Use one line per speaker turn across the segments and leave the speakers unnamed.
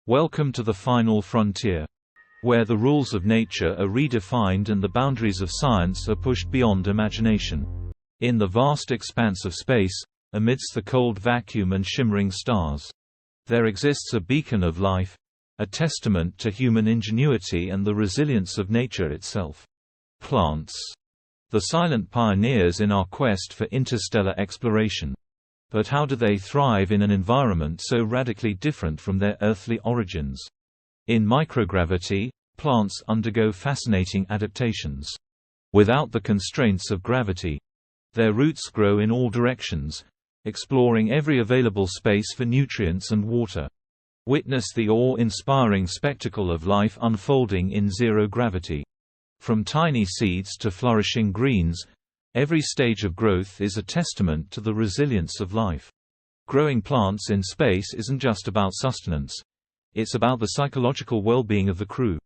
Welcome to the final frontier, where the rules of nature are redefined and the boundaries of science are pushed beyond imagination. In the vast expanse of space, amidst the cold vacuum and shimmering stars, there exists a beacon of life, a testament to human ingenuity and the resilience of nature itself. Plants. The silent pioneers in our quest for interstellar exploration. But how do they thrive in an environment so radically different from their earthly origins? In microgravity, plants undergo fascinating adaptations. Without the constraints of gravity, their roots grow in all directions, exploring every available space for nutrients and water. Witness the awe-inspiring spectacle of life unfolding in zero gravity. From tiny seeds to flourishing greens, every stage of growth is a testament to the resilience of life. Growing plants in space isn't just about sustenance. It's about the psychological well-being of the crew.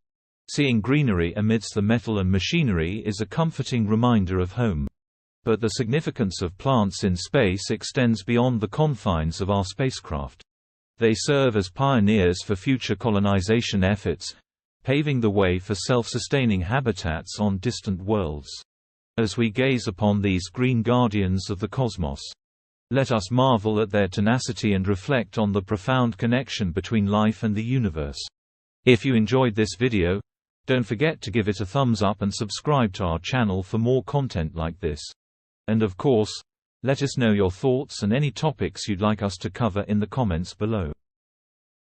Seeing greenery amidst the metal and machinery is a comforting reminder of home. But the significance of plants in space extends beyond the confines of our spacecraft. They serve as pioneers for future colonization efforts, paving the way for self-sustaining habitats on distant worlds. As we gaze upon these green guardians of the cosmos, let us marvel at their tenacity and reflect on the profound connection between life and the universe. If you enjoyed this video, don't forget to give it a thumbs up and subscribe to our channel for more content like this. And of course, let us know your thoughts and any topics you'd like us to cover in the comments below.